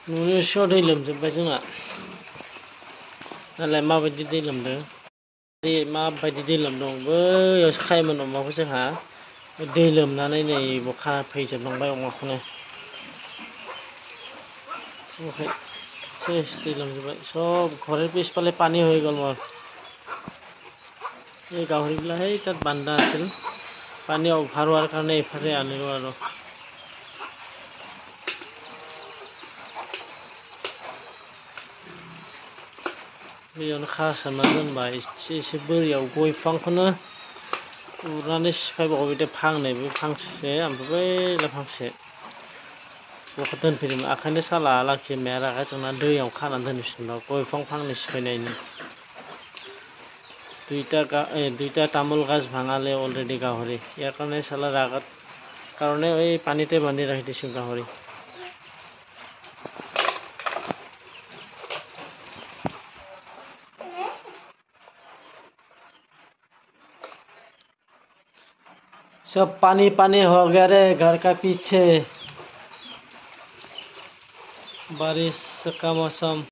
न'नि स' दै लोमजोब्बाय जोंना नालाय माबायदि दै लोमदों माबायदि दै लोमदों बैयावसो खायोमोन अमाखौ जोंहा दै लोमनानै नै बखा फैजोबलांबाय अमाखौनो ओमफ्राय सेस दै लोमजोब्बाय सब ঘরের পিছফালে পানী হৈ গ'ল মোৰ এই গাহৰিবিলাক সেই তাত বান্ধা আছিল পানী অভাৰ হোৱাৰ কাৰণে এইফালে আনিলোঁ আৰু बेयावनो खासोमना दोनबाय एसे बोरियाव गय बिफांखौनो उरनानै सिफायबावो बिदि फांनैबो फांसे ओमफ्राय बैलाय फांसे बेखौ दोनफैदोंमोन आखायनो साला लाखिमाया रागा जोंना दैयाव खानानै दोनफिनबाय गय बिफां फांनै सिफायनायनि দুইটা তামোল গাছ ভাঙালে অলৰেডি গাহৰি ইয়াৰ কাৰণে চালা ৰাগত কাৰণে এই পানীতে বান্ধি ৰাখি দিছোঁ গাহৰি सब पानी पानी हो गया रे घर का पीछे बारिश का मौसम